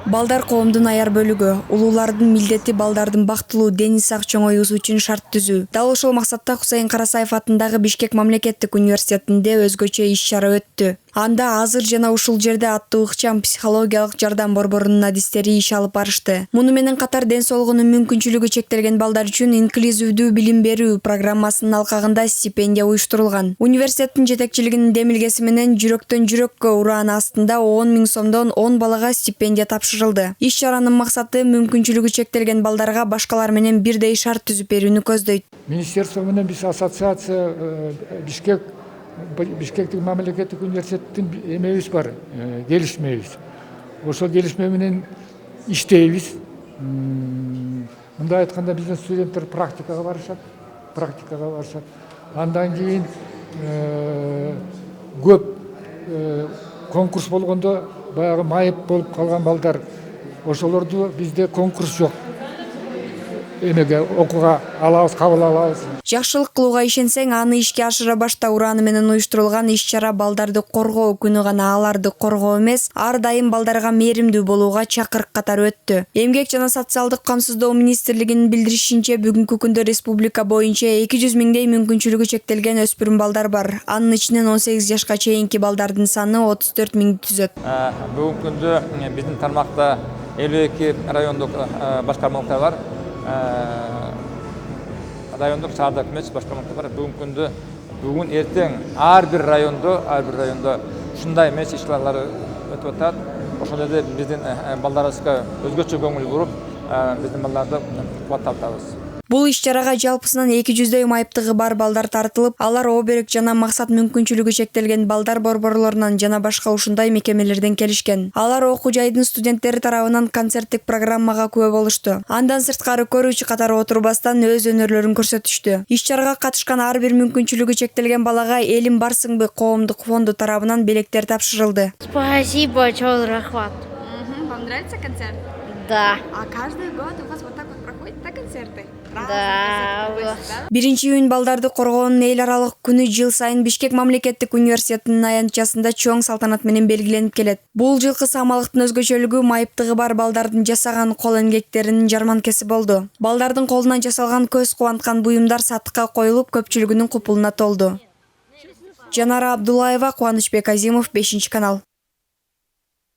Балдар коомдун аяр бөлүгү. Улуулардын милдети балдардын бактылуу дени сак чоңоюусу үчүн шарт түзүү. Дал ошол максатта Хусейин Карасаев атындагы Бишкек мамлекеттик университетинде өзгөчө иш-чара өттү. Анда азыр жана ушул жерде аттуу ыкчам психологиялык жардам борборунун адистери иш алып барышты. Муну менен катар ден соолугунун мүмкүнчүлүгү чектелген балдар үчүн инклюзивдүү билим берүү программасынын алкагында стипендия уюштурулган. Университеттин жетекчилигинин демилгеси менен жүрөктөн жүрөккө урааны астында 10 000 сомдон 10 балага стипендия тапшырылды. Иш-чаранын максаты мүмкүнчүлүгү чектелген балдарга башкалар менен бирдей шарт түзүп берүүнү көздөйт. Министерство менен биз ассоциация Бишкектик мамлекеттик университеттин эмебиз бар, келишмебиз. Ошол келишме менен иштейбиз. Мындай айтканда биздин студенттер практикага барышат. Андан кийин көп конкурс болгондо баягы майып болуп калган балдар, ошолорду бизде конкурс жок. Эмеге окууга алабыз, кабыл алабыз. Жакшылык кылууга ишенсең, аны ишке ашыра башта урааны менен уюштурулган иш-чара балдарды коргоо күнү гана аларды коргоо эмес, ар дайым балдарга мээримдүү болууга чакырык катары өттү. Эмгек жана социалдык камсыздоо министрлигинин билдиришинче, бүгүнкү күндө республика боюнча 200 миңдей мүмкүнчүлүгү чектелген өспүрүм балдар бар. Анын ичинен 18 жашка чейинки балдардын саны 34 миңди түзөт. Бүгүнкү күндө биздин тармакта 52 райондук башкармалыктар бар. Райондук шаардык эмес башкармалыктар бар. Бүгүн эртең ар бир райондо ушундай эмес иш-чаралар өтүп атат. Ошондо эле биздин балдарыбызга өзгөчө көңүл буруп, биздин балдарды кубаттатабыз. Бул иш-чарага жалпысынан 200дөй майыптыгы бар балдар тартылып, алар оберек жана максат мүмкүнчүлүгү чектелген балдар борборлорунан жана башка ушундай мекемелерден келишкен. Алар окуу жайдын студенттери тарабынан концерттик программага күбө болушту. Андан сырткары көрүүчү катары отурбастан өз өнөрлөрүн көрсөтүштү. Иш-чарага катышкан ар бир мүмкүнчүлүгү чектелген балага Элим барсыңбы коомдук фонду тарабынан белектер тапшырылды. Спасибо, чоң рахмат. Вам нравится концерт? Да. А каждый год у вас вот так вот проходят, да, концерты? Да. Биринчи июнь балдарды коргоонун эл аралык күнү жыл сайын Бишкек мамлекеттик университетинин аянтчасында чоң салтанат менен белгиленип келет. Бул жылкы самалыктын өзгөчөлүгү майыптыгы бар балдардын жасаган кол эмгектеринин жарманкеси болду. Балдардын колунан жасалган көз кубанткан буюмдар сатыкка коюлуп, көпчүлүгүнүн купулуна толду. Жанара Абдуллаева, Кубанычбек Азимов, 5 канал.